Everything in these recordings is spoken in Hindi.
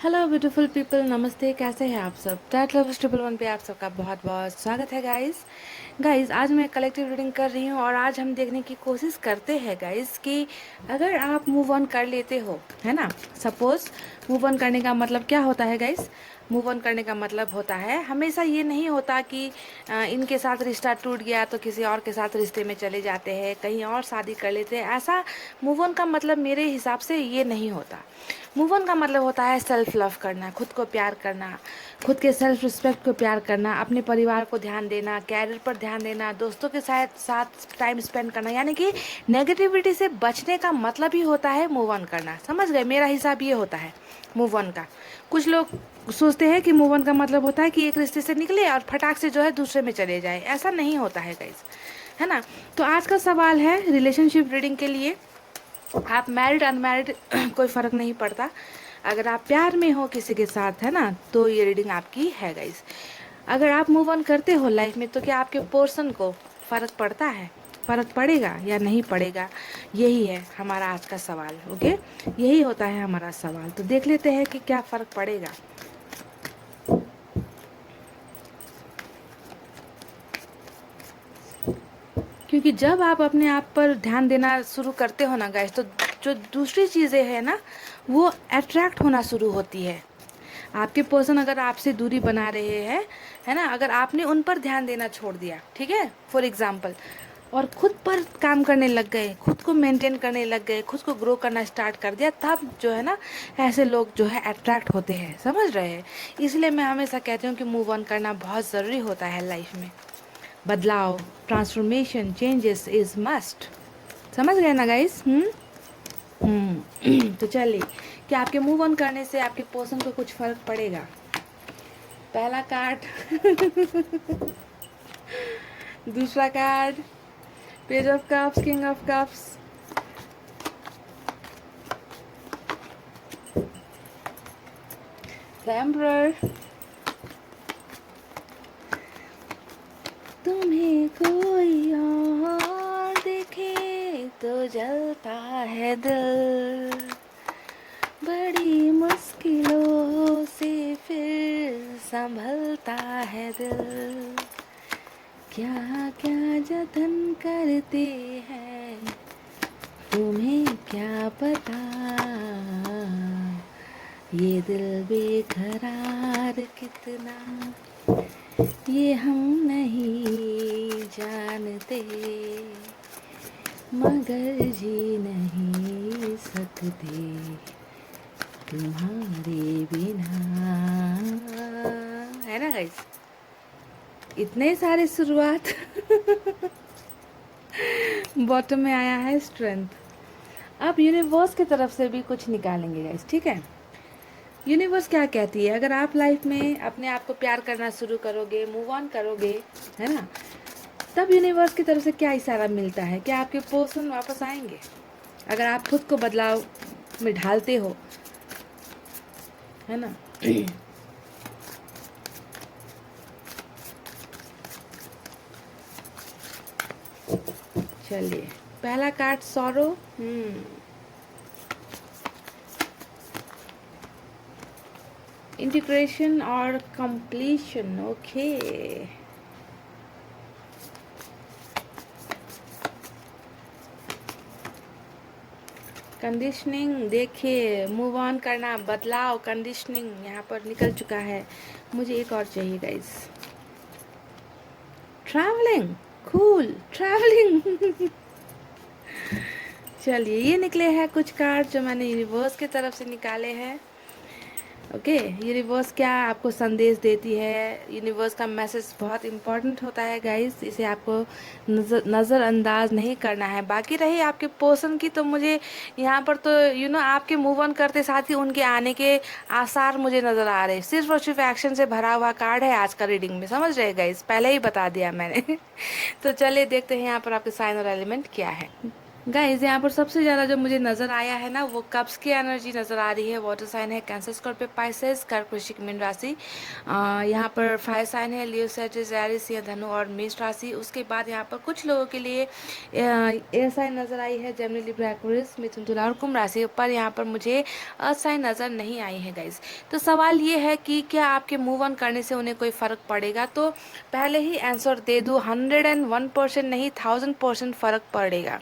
हेलो ब्यूटीफुल पीपल, नमस्ते। कैसे हैं आप सब? टैट लव ट्रिपल वन पे आप सबका बहुत बहुत स्वागत है गाइस। आज मैं कलेक्टिव रीडिंग कर रही हूँ और आज हम देखने की कोशिश करते हैं गाइस कि अगर आप मूव ऑन कर लेते हो, है ना। सपोज मूव ऑन करने का मतलब क्या होता है गाइस? मूव ऑन करने का मतलब होता है, हमेशा ये नहीं होता कि इनके साथ रिश्ता टूट गया तो किसी और के साथ रिश्ते में चले जाते हैं, कहीं और शादी कर लेते हैं। ऐसा मूव ऑन का मतलब मेरे हिसाब से ये नहीं होता। मूव ऑन का मतलब होता है सेल्फ लव करना, खुद को प्यार करना, खुद के सेल्फ रिस्पेक्ट को प्यार करना, अपने परिवार को ध्यान देना, कैरियर पर ध्यान देना, दोस्तों के साथ साथ टाइम स्पेंड करना। यानी कि नेगेटिविटी से बचने का मतलब ही होता है मूव ऑन करना। समझ गए? मेरा हिसाब ये होता है मूव ऑन का। कुछ लोग सोचते हैं कि मूव ऑन का मतलब होता है कि एक रिश्ते से निकले और फटाक से जो है दूसरे में चले जाए। ऐसा नहीं होता है गाइस, है ना। तो आज का सवाल है रिलेशनशिप रीडिंग के लिए। आप मैरिड अनमैरिड कोई फ़र्क नहीं पड़ता। अगर आप प्यार में हो किसी के साथ, है ना, तो ये रीडिंग आपकी है गाइस। अगर आप मूव ऑन करते हो लाइफ में तो क्या आपके पोर्शन को फ़र्क पड़ता है? फ़र्क पड़ेगा या नहीं पड़ेगा? यही है हमारा आज का सवाल। ओके, यही होता है हमारा सवाल। तो देख लेते हैं कि क्या फ़र्क पड़ेगा। क्योंकि जब आप अपने आप पर ध्यान देना शुरू करते हो ना गाइस, तो जो दूसरी चीज़ें हैं ना, वो अट्रैक्ट होना शुरू होती है। आपके पर्सन अगर आपसे दूरी बना रहे हैं, है ना, अगर आपने उन पर ध्यान देना छोड़ दिया, ठीक है, फॉर एग्जाम्पल, और खुद पर काम करने लग गए, खुद को मेंटेन करने लग गए, खुद को ग्रो करना स्टार्ट कर दिया, तब जो है ना ऐसे लोग जो है अट्रैक्ट होते हैं। समझ रहे हैं? इसलिए मैं हमेशा कहती हूँ कि मूव ऑन करना बहुत ज़रूरी होता है लाइफ में। बदलाव, ट्रांसफॉर्मेशन, चेंजेस इज मस्ट। समझ गए ना गाइस? तो चलिए, क्या आपके मूव ऑन करने से आपके पर्सन को कुछ फर्क पड़ेगा? पहला कार्ड दूसरा card page of cups, king of cups, the emperor. तुम्हें कोई और देखे तो जलता है दिल, बड़ी मुश्किलों से फिर संभलता है दिल। क्या क्या जतन करते हैं तुम्हें क्या पता, ये दिल बेकरार कितना ये हम नहीं जानते, मगर जी नहीं सकते तुम्हारे बिना। है ना गाइस? इतने सारे शुरुआत बॉटम में आया है स्ट्रेंथ। अब यूनिवर्स की तरफ से भी कुछ निकालेंगे गाइस, ठीक है। यूनिवर्स क्या कहती है? अगर आप लाइफ में अपने आप को प्यार करना शुरू करोगे, मूव ऑन करोगे, है ना, तब यूनिवर्स की तरफ से क्या इशारा मिलता है? क्या आपके पर्सन वापस आएंगे? अगर आप खुद को बदलाव में ढालते हो, है ना। चलिए, पहला कार्ड सॉरो। इंटीग्रेशन और कंप्लीशन। Okay, conditioning. देखिए, मूव ऑन करना, बदलाव, कंडीशनिंग यहाँ पर निकल चुका है। मुझे एक और चाहिए गाइस। Travelling, cool travelling. चलिए, ये निकले हैं कुछ कार्ड जो मैंने यूनिवर्स की तरफ से निकाले हैं। ओके, यूनिवर्स क्या आपको संदेश देती है? यूनिवर्स का मैसेज बहुत इंपॉर्टेंट होता है गाइस, इसे आपको नज़रअंदाज नहीं करना है। बाकी रही आपके पर्सन की, तो मुझे यहाँ पर तो आपके मूव ऑन करते साथ ही उनके आने के आसार मुझे नज़र आ रहे हैं। सिर्फ और सिर्फ एक्शन से भरा हुआ कार्ड है आज का रीडिंग में। समझ रहे गाइस? पहले ही बता दिया मैंने। तो चलिए देखते हैं यहाँ पर आपके साइन और एलिमेंट क्या है। गाइज यहाँ पर सबसे ज़्यादा जो मुझे नज़र आया है ना, वो कब्स की एनर्जी नज़र आ रही है। वाटर साइन है कैंसर, स्कॉर्पियो, पाइसेस, कर्क, वृश्चिक, मीन राशि। यहाँ पर फायर साइन है लियो, सेजिटेरियस, एरीज या धनु और मेष राशि। उसके बाद यहाँ पर कुछ लोगों के लिए एयर साइन नज़र आई है, जेमिनी, लिब्रा, एक्वेरियस, मिथुन, तुला और कुंभ राशि। पर यहाँ पर मुझे अर्थ साइन नज़र नहीं आई है गाइज। तो सवाल ये है कि क्या आपके मूव ऑन करने से उन्हें कोई फ़र्क पड़ेगा? तो पहले ही आंसर दे दूँ, 101% नहीं, 1000% फ़र्क पड़ेगा।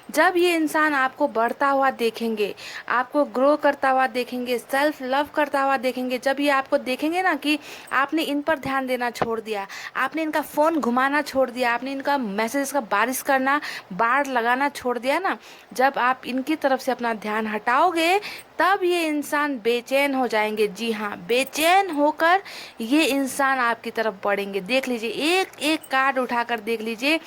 जब ये इंसान आपको बढ़ता हुआ देखेंगे, आपको ग्रो करता हुआ देखेंगे, सेल्फ लव करता हुआ देखेंगे, जब ये आपको देखेंगे ना कि आपने इन पर ध्यान देना छोड़ दिया, आपने इनका फ़ोन घुमाना छोड़ दिया, आपने इनका मैसेज का बारिश करना, बाढ़ लगाना छोड़ दिया ना, जब आप इनकी तरफ से अपना ध्यान हटाओगे, तब ये इंसान बेचैन हो जाएंगे। जी हाँ, बेचैन होकर ये इंसान आपकी तरफ बढ़ेंगे। देख लीजिए, एक एक कार्ड उठाकर देख लीजिए,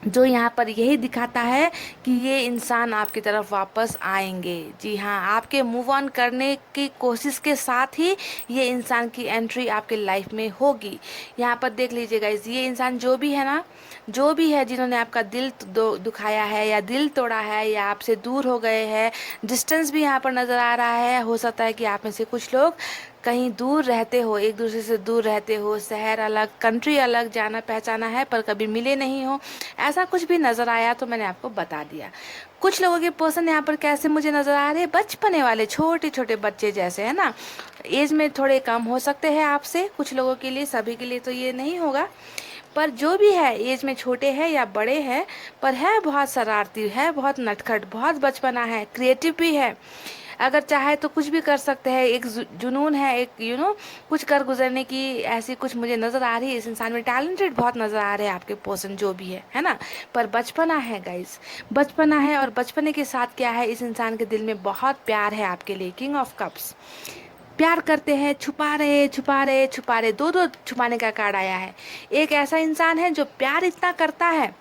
जो यहाँ पर यही दिखाता है कि ये इंसान आपकी तरफ वापस आएंगे। जी हाँ, आपके मूव ऑन करने की कोशिश के साथ ही ये इंसान की एंट्री आपके लाइफ में होगी। यहाँ पर देख लीजिएगा, ये इंसान जो भी है ना, जो भी है, जिन्होंने आपका दिल दुखाया है या दिल तोड़ा है या आपसे दूर हो गए हैं, डिस्टेंस भी यहाँ पर नज़र आ रहा है। हो सकता है कि आप में से कुछ लोग कहीं दूर रहते हो, एक दूसरे से दूर रहते हो, शहर अलग, कंट्री अलग, जाना पहचाना है पर कभी मिले नहीं हो, ऐसा कुछ भी नज़र आया तो मैंने आपको बता दिया। कुछ लोगों के पर्सन यहाँ पर कैसे मुझे नज़र आ रहे हैं, बचपने वाले छोटे छोटे बच्चे जैसे, है ना। एज में थोड़े कम हो सकते हैं आपसे, कुछ लोगों के लिए, सभी के लिए तो ये नहीं होगा, पर जो भी है, एज में छोटे हैं या बड़े हैं, पर है बहुत शरारती, है बहुत नटखट, बहुत बचपना है, क्रिएटिव भी है। अगर चाहे तो कुछ भी कर सकते हैं, एक जुनून है, एक कुछ कर गुजरने की, ऐसी कुछ मुझे नज़र आ रही है। इस इंसान में टैलेंटेड बहुत नज़र आ रहे हैं आपके पर्सन जो भी है ना। पर बचपना है गाइस, बचपना है, और बचपने के साथ क्या है, इस इंसान के दिल में बहुत प्यार है आपके लिए। किंग ऑफ कप्स, प्यार करते हैं, छुपा रहे छुपा रहे छुपा रहे, दो दो छुपाने का कार्ड आया है। एक ऐसा इंसान है जो प्यार इतना करता है,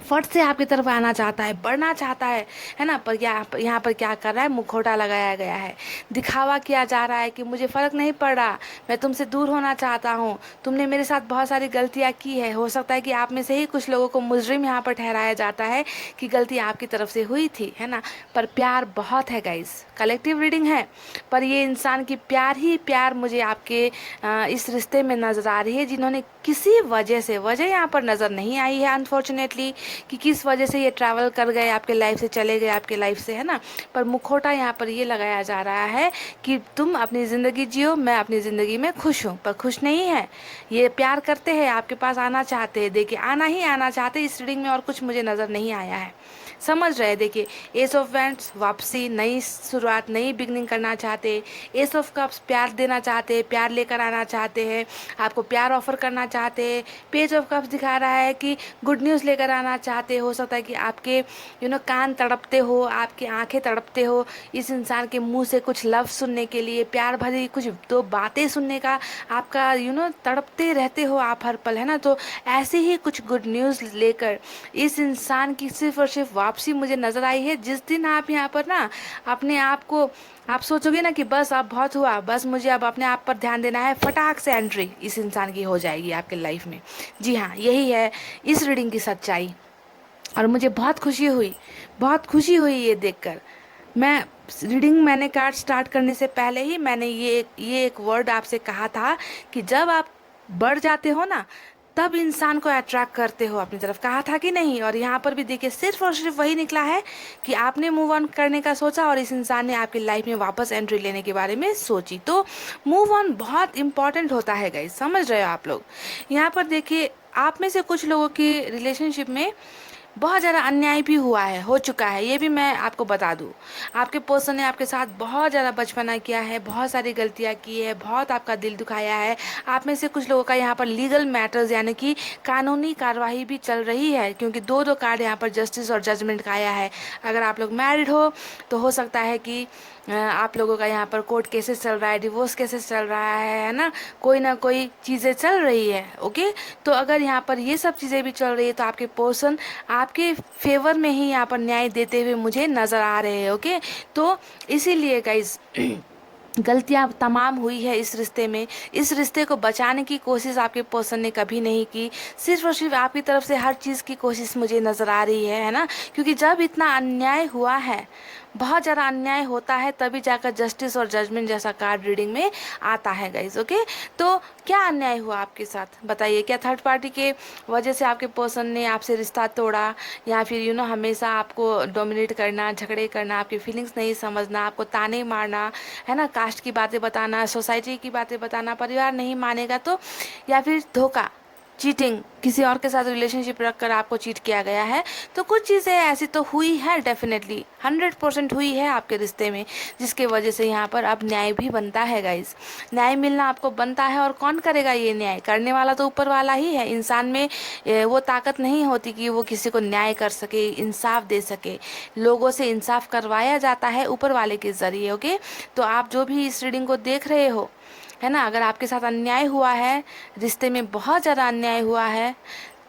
फट से आपकी तरफ आना चाहता है, बढ़ना चाहता है ना। पर यहाँ पर क्या कर रहा है, मुखौटा लगाया गया है, दिखावा किया जा रहा है कि मुझे फ़र्क नहीं पड़ रहा, मैं तुमसे दूर होना चाहता हूँ, तुमने मेरे साथ बहुत सारी गलतियाँ की है। हो सकता है कि आप में से ही कुछ लोगों को मुजरिम यहाँ पर ठहराया जाता है कि गलती आपकी तरफ से हुई थी, है ना। पर प्यार बहुत है गाइस, कलेक्टिव रीडिंग है, पर ये इंसान की प्यार ही प्यार मुझे आपके इस रिश्ते में नज़र आ रही है, जिन्होंने किसी वजह से, वजह यहाँ पर नज़र नहीं आई है अनफॉर्चुनेटली, कि किस वजह से ये ट्रैवल कर गए आपके लाइफ से, चले गए आपके लाइफ से, है ना। पर मुखौटा यहाँ पर ये लगाया जा रहा है कि तुम अपनी ज़िंदगी जियो, मैं अपनी ज़िंदगी में खुश हूँ, पर खुश नहीं है। ये प्यार करते हैं, आपके पास आना चाहते हैं, देखिए आना ही आना चाहते हैं। इस रीडिंग में और कुछ मुझे नज़र नहीं आया है, समझ रहे हैं। देखिए, एस ऑफ वैंड्स, वापसी, नई शुरुआत, नई बिगनिंग करना चाहते हैं। एस ऑफ कप्स, प्यार देना चाहते हैं, प्यार लेकर आना चाहते हैं, आपको प्यार ऑफर करना चाहते हैं। पेज ऑफ कप्स दिखा रहा है कि गुड न्यूज़ लेकर आना चाहते हो सकता है कि आपके कान तड़पते हो, आपकी आंखें तड़पते हो इस इंसान के मुंह से कुछ लफ्ज़ सुनने के लिए, प्यार भरी कुछ दो बातें सुनने का आपका तड़पते रहते हो आप हर पल, है ना। तो ऐसे ही कुछ गुड न्यूज़ लेकर इस इंसान की सिर्फ और सिर्फ वापसी मुझे नज़र आई है। जिस दिन आप यहाँ पर ना अपने आप को, आप सोचोगे ना कि बस अब बहुत हुआ, बस मुझे अब अपने आप पर ध्यान देना है, फटाक से एंट्री इस इंसान की हो जाएगी आपके लाइफ में। जी हाँ, यही है इस रीडिंग की सच्चाई, और मुझे बहुत खुशी हुई, बहुत खुशी हुई ये देखकर। मैं रीडिंग, मैंने कार्ड स्टार्ट करने से पहले ही मैंने ये एक वर्ड आपसे कहा था कि जब आप बढ़ जाते हो ना, तब इंसान को अट्रैक्ट करते हो अपनी तरफ, कहा था कि नहीं। और यहाँ पर भी देखिए, सिर्फ और सिर्फ वही निकला है कि आपने मूव ऑन करने का सोचा और इस इंसान ने आपकी लाइफ में वापस एंट्री लेने के बारे में सोची। तो मूव ऑन बहुत इंपॉर्टेंट होता है गाइस, समझ रहे हो आप लोग। यहाँ पर देखिए, आप में से कुछ लोगों की रिलेशनशिप में बहुत ज़्यादा अन्याय भी हुआ है, हो चुका है, ये भी मैं आपको बता दूँ। आपके पर्सन ने आपके साथ बहुत ज़्यादा बचपना किया है, बहुत सारी गलतियाँ की है, बहुत आपका दिल दुखाया है। आप में से कुछ लोगों का यहाँ पर लीगल मैटर्स यानी कि कानूनी कार्रवाई भी चल रही है, क्योंकि दो दो कार्ड यहाँ पर जस्टिस और जजमेंट का आया है। अगर आप लोग मैरिड हो तो सकता है कि आप लोगों का यहाँ पर कोर्ट केसेस चल रहा है, डिवोर्स केसेस चल रहा है ना, कोई ना कोई चीज़ें चल रही है। ओके, तो अगर यहाँ पर ये सब चीज़ें भी चल रही है तो आपके पर्सन आपके फेवर में ही यहाँ पर न्याय देते हुए मुझे नज़र आ रहे हैं। ओके, तो इसीलिए गाइज गलतियां तमाम हुई है इस रिश्ते में। इस रिश्ते को बचाने की कोशिश आपके पर्सन ने कभी नहीं की। सिर्फ और सिर्फ आपकी तरफ से हर चीज़ की कोशिश मुझे नज़र आ रही है ना। क्योंकि जब इतना अन्याय हुआ है, बहुत ज़्यादा अन्याय होता है, तभी जाकर जस्टिस और जजमेंट जैसा कार्ड रीडिंग में आता है गाइज। ओके, तो क्या अन्याय हुआ आपके साथ बताइए। क्या थर्ड पार्टी के वजह से आपके पर्सन ने आपसे रिश्ता तोड़ा, या फिर हमेशा आपको डोमिनेट करना, झगड़े करना, आपकी फीलिंग्स नहीं समझना, आपको ताने मारना, है ना, कास्ट की बातें बताना, सोसाइटी की बातें बताना, परिवार नहीं मानेगा तो, या फिर धोखा, चीटिंग, किसी और के साथ रिलेशनशिप रखकर आपको चीट किया गया है। तो कुछ चीज़ें ऐसी तो हुई है, डेफिनेटली 100% हुई है आपके रिश्ते में, जिसके वजह से यहाँ पर अब न्याय भी बनता है गाइज। न्याय मिलना आपको बनता है, और कौन करेगा ये न्याय? करने वाला तो ऊपर वाला ही है। इंसान में वो ताकत नहीं होती कि वो किसी को न्याय कर सके, इंसाफ दे सके। लोगों से इंसाफ करवाया जाता है ऊपर वाले के ज़रिए। ओके, तो आप जो भी इस रीडिंग को देख रहे हो, है ना, अगर आपके साथ अन्याय हुआ है, रिश्ते में बहुत ज़्यादा अन्याय हुआ है,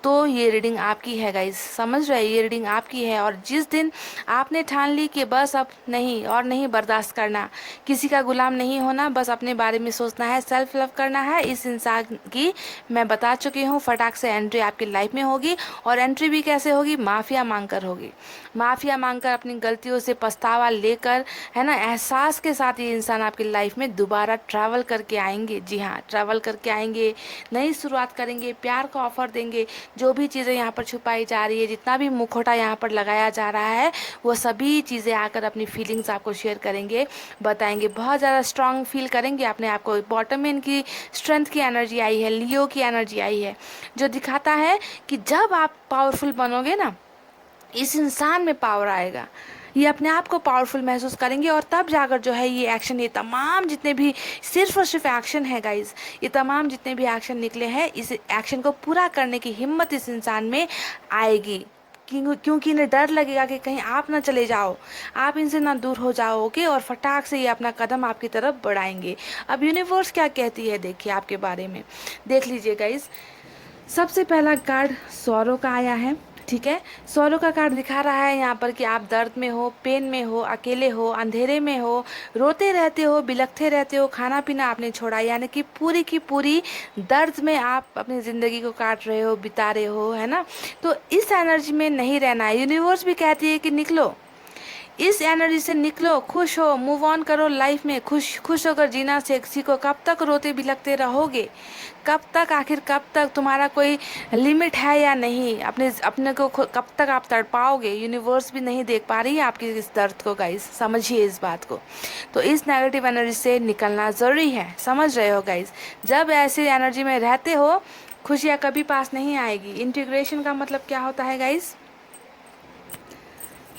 तो ये रीडिंग आपकी है गाइस। समझ रहे हैं, ये रीडिंग आपकी है। और जिस दिन आपने ठान ली कि बस अब नहीं और नहीं बर्दाश्त करना, किसी का गुलाम नहीं होना, बस अपने बारे में सोचना है, सेल्फ लव करना है, इस इंसान की मैं बता चुकी हूँ फटाक से एंट्री आपकी लाइफ में होगी। और एंट्री भी कैसे होगी? माफ़िया मांगकर होगी। माफ़िया मांगकर, अपनी गलतियों से पछतावा लेकर, है ना, एहसास के साथ ये इंसान आपकी लाइफ में दोबारा ट्रैवल करके आएंगे। जी हाँ, ट्रैवल करके आएंगे, नई शुरुआत करेंगे, प्यार का ऑफर देंगे। जो भी चीज़ें यहाँ पर छुपाई जा रही है, जितना भी मुखौटा यहाँ पर लगाया जा रहा है, वो सभी चीज़ें आकर अपनी फीलिंग्स आपको शेयर करेंगे, बताएंगे। बहुत ज़्यादा स्ट्रांग फील करेंगे अपने आप को। बॉटम में इनकी स्ट्रेंथ की एनर्जी आई है, लियो की एनर्जी आई है, जो दिखाता है कि जब आप पावरफुल बनोगे ना, इस इंसान में पावर आएगा। ये अपने आप को पावरफुल महसूस करेंगे, और तब जाकर जो है ये एक्शन, ये तमाम जितने भी सिर्फ और सिर्फ एक्शन है गाइज, ये तमाम जितने भी एक्शन निकले हैं, इस एक्शन को पूरा करने की हिम्मत इस इंसान में आएगी। क्योंकि इन्हें डर लगेगा कि कहीं आप ना चले जाओ, आप इनसे ना दूर हो जाओगे, और फटाक से ये अपना कदम आपकी तरफ बढ़ाएंगे। अब यूनिवर्स क्या कहती है देखिए आपके बारे में, देख लीजिए गाइज। सबसे पहला कार्ड सौरों का आया है, ठीक है। सौरों का कार्ड दिखा रहा है यहाँ पर कि आप दर्द में हो, पेन में हो, अकेले हो, अंधेरे में हो, रोते रहते हो, बिलखते रहते हो, खाना पीना आपने छोड़ा, यानी कि पूरी की पूरी दर्द में आप अपनी ज़िंदगी को काट रहे हो, बिता रहे हो, है ना। तो इस एनर्जी में नहीं रहना है। यूनिवर्स भी कहती है कि निकलो, इस एनर्जी से निकलो, खुश हो, मूव ऑन करो लाइफ में, खुश खुश होकर जीना सीखो। कब तक रोते बिलखते रहोगे? कब तक, आखिर कब तक? तुम्हारा कोई लिमिट है या नहीं? अपने अपने को कब तक आप तड़पाओगे? यूनिवर्स भी नहीं देख पा रही है आपकी इस दर्द को गाइस, समझिए इस बात को। तो इस नेगेटिव एनर्जी से निकलना ज़रूरी है, समझ रहे हो गाइस। जब ऐसी एनर्जी में रहते हो, खुशियाँ कभी पास नहीं आएगी। इंटीग्रेशन का मतलब क्या होता है गाइस?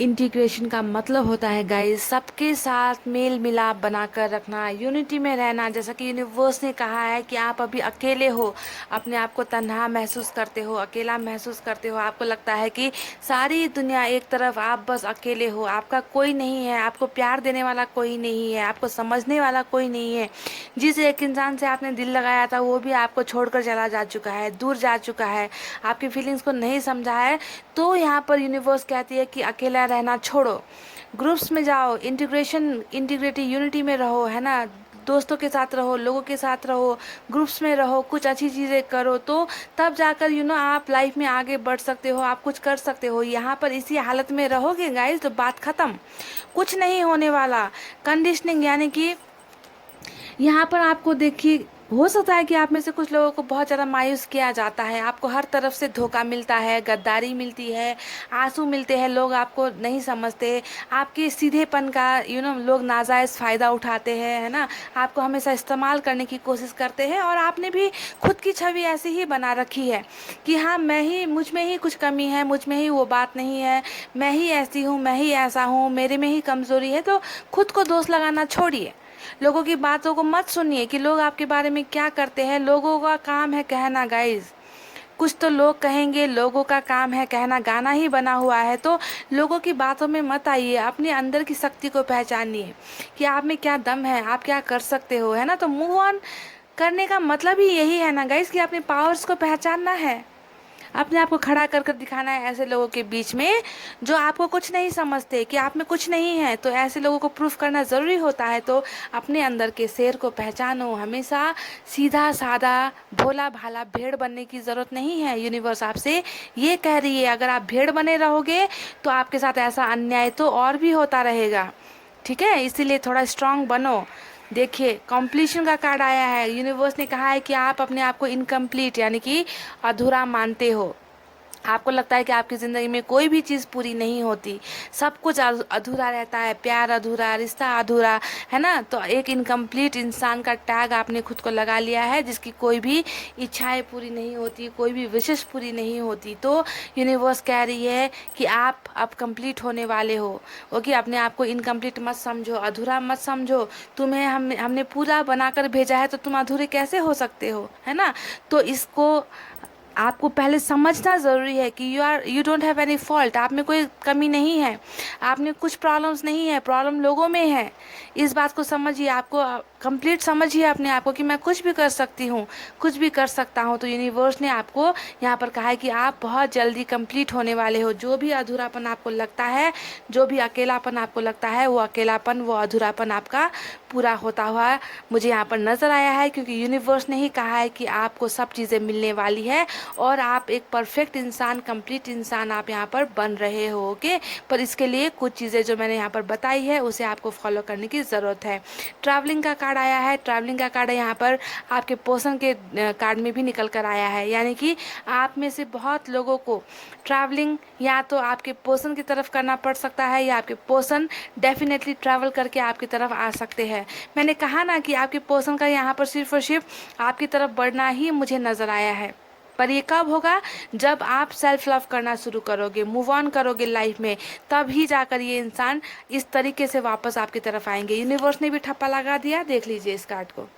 इंटीग्रेशन का मतलब होता है गाइस, सबके साथ मेल मिलाप बनाकर रखना, यूनिटी में रहना। जैसा कि यूनिवर्स ने कहा है कि आप अभी अकेले हो, अपने आप को तन्हा महसूस करते हो, अकेला महसूस करते हो, आपको लगता है कि सारी दुनिया एक तरफ, आप बस अकेले हो, आपका कोई नहीं है, आपको प्यार देने वाला कोई नहीं है, आपको समझने वाला कोई नहीं है। जिस एक इंसान से आपने दिल लगाया था, वो भी आपको छोड़कर चला जा चुका है, दूर जा चुका है, आपकी फीलिंग्स को नहीं समझा है। तो यहाँ पर यूनिवर्स कहती है कि अकेला रहना छोड़ो, ग्रुप्स में जाओ, इंटीग्रेटिव यूनिटी में रहो, है ना, दोस्तों के साथ रहो, लोगों के साथ रहो, ग्रुप्स में रहो, कुछ अच्छी चीज़ें करो, तो तब जाकर आप लाइफ में आगे बढ़ सकते हो, आप कुछ कर सकते हो। यहाँ पर इसी हालत में रहोगे गाइस तो बात ख़त्म, कुछ नहीं होने वाला। कंडीशनिंग, यानी कि यहाँ पर आपको देखिए, हो सकता है कि आप में से कुछ लोगों को बहुत ज़्यादा मायूस किया जाता है, आपको हर तरफ से धोखा मिलता है, गद्दारी मिलती है, आंसू मिलते हैं, लोग आपको नहीं समझते, आपके सीधेपन का लोग नाजायज़ फ़ायदा उठाते हैं, है ना, आपको हमेशा इस्तेमाल करने की कोशिश करते हैं। और आपने भी खुद की छवि ऐसी ही बना रखी है कि हाँ, मुझ में ही कुछ कमी है, मुझ में ही वो बात नहीं है, मैं ही ऐसी हूँ, मैं ही ऐसा हूँ, मेरे में ही कमज़ोरी है। तो खुद को दोष लगाना छोड़िए, लोगों की बातों को मत सुनिए कि लोग आपके बारे में क्या करते हैं। लोगों का काम है कहना गाइस, कुछ तो लोग कहेंगे, लोगों का काम है कहना, गाना ही बना हुआ है। तो लोगों की बातों में मत आइए, अपने अंदर की शक्ति को पहचानिए कि आप में क्या दम है, आप क्या कर सकते हो, है ना। तो मूव ऑन करने का मतलब ही यही है ना गाइस, कि अपने पावर्स को पहचानना है, अपने आप को खड़ा कर कर दिखाना है ऐसे लोगों के बीच में जो आपको कुछ नहीं समझते, कि आप में कुछ नहीं है। तो ऐसे लोगों को प्रूफ करना ज़रूरी होता है। तो अपने अंदर के शेर को पहचानो। हमेशा सीधा साधा भोला भाला भेड़ बनने की ज़रूरत नहीं है। यूनिवर्स आपसे ये कह रही है, अगर आप भेड़ बने रहोगे तो आपके साथ ऐसा अन्याय तो और भी होता रहेगा। ठीक है, इसीलिए थोड़ा स्ट्रांग बनो। देखिए, कंप्लीशन का कार्ड आया है। यूनिवर्स ने कहा है कि आप अपने आप को इनकम्प्लीट यानी कि अधूरा मानते हो। आपको लगता है कि आपकी ज़िंदगी में कोई भी चीज़ पूरी नहीं होती, सब कुछ अधूरा रहता है। प्यार अधूरा, रिश्ता अधूरा, है ना। तो एक इनकम्प्लीट इंसान का टैग आपने खुद को लगा लिया है, जिसकी कोई भी इच्छाएं पूरी नहीं होती, कोई भी विशेष पूरी नहीं होती। तो यूनिवर्स कह रही है कि आप अब कंप्लीट होने वाले हो। ओके, अपने आप को इनकम्प्लीट मत समझो, अधूरा मत समझो। तुम्हें हमने पूरा बनाकर भेजा है, तो तुम अधूरे कैसे हो सकते हो, है ना। तो इसको आपको पहले समझना ज़रूरी है कि you don't have any fault. आप में कोई कमी नहीं है, आप में कुछ प्रॉब्लम्स नहीं है, प्रॉब्लम लोगों में है। इस बात को समझिए, आपको कंप्लीट समझिए अपने आप को कि मैं कुछ भी कर सकती हूँ, कुछ भी कर सकता हूँ। तो यूनिवर्स ने आपको यहाँ पर कहा है कि आप बहुत जल्दी कंप्लीट होने वाले हो। जो भी अधूरापन आपको लगता है, जो भी अकेलापन आपको लगता है, वो अकेलापन, वो अधूरापन आपका पूरा होता हुआ मुझे यहाँ पर नज़र आया है। क्योंकि यूनिवर्स ने ही कहा है कि आपको सब चीज़ें मिलने वाली है और आप एक परफेक्ट इंसान, कंप्लीट इंसान आप यहाँ पर बन रहे हो। ओके, पर इसके लिए कुछ चीज़ें जो मैंने यहाँ पर बताई है उसे आपको फॉलो करने की ज़रूरत है। ट्रैवलिंग का कार्ड आया है। ट्रैवलिंग का कार्ड यहाँ पर आपके पर्सन के कार्ड में भी निकल कर आया है। यानी कि आप में से बहुत लोगों को ट्रैवलिंग या तो आपके पर्सन की तरफ करना पड़ सकता है, या आपके पर्सन डेफिनेटली ट्रैवल करके आपकी तरफ आ सकते हैं। मैंने कहा ना कि आपके पर्सन का यहाँ पर सिर्फ और सिर्फ आपकी तरफ बढ़ना ही मुझे नज़र आया है। पर ये कब होगा? जब आप सेल्फ लव करना शुरू करोगे, मूव ऑन करोगे लाइफ में, तब ही जाकर ये इंसान इस तरीके से वापस आपकी तरफ आएंगे। यूनिवर्स ने भी ठप्पा लगा दिया, देख लीजिए इस कार्ड को।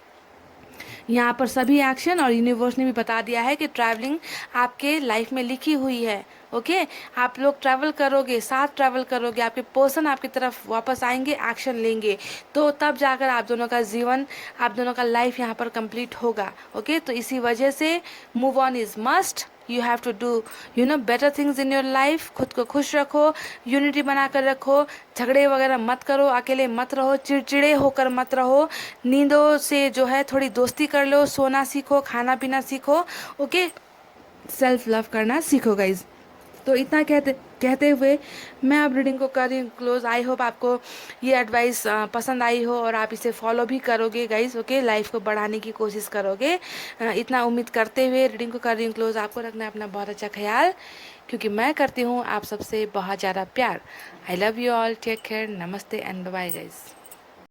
यहाँ पर सभी एक्शन और यूनिवर्स ने भी बता दिया है कि ट्रैवलिंग आपके लाइफ में लिखी हुई है। ओके, आप लोग ट्रैवल करोगे, साथ ट्रैवल करोगे, आपके पर्सन आपकी तरफ वापस आएंगे, एक्शन लेंगे, तो तब जाकर आप दोनों का जीवन, आप दोनों का लाइफ यहाँ पर कंप्लीट होगा। ओके, तो इसी वजह से move on is must. You have to do better things in your life. खुद को खुश रखो, यूनिटी बना कर रखो, झगड़े वगैरह मत करो, अकेले मत रहो, चिड़चिड़े होकर मत रहो। नींदों से जो है थोड़ी दोस्ती कर लो, सोना सीखो, खाना पीना सीखो। ओके, सेल्फ लव करना सीखो गाइज। तो इतना कहते हुए मैं अब रीडिंग को कर रही हूँ क्लोज। आई होप आपको ये एडवाइस पसंद आई हो और आप इसे फॉलो भी करोगे गाइस। ओके, लाइफ को बढ़ाने की कोशिश करोगे। इतना उम्मीद करते हुए रीडिंग को कर रही हूँ क्लोज। आपको रखना है अपना बहुत अच्छा ख्याल, क्योंकि मैं करती हूँ आप सबसे बहुत ज़्यादा प्यार। I love you all, take care, नमस्ते एंड बाय गाइस।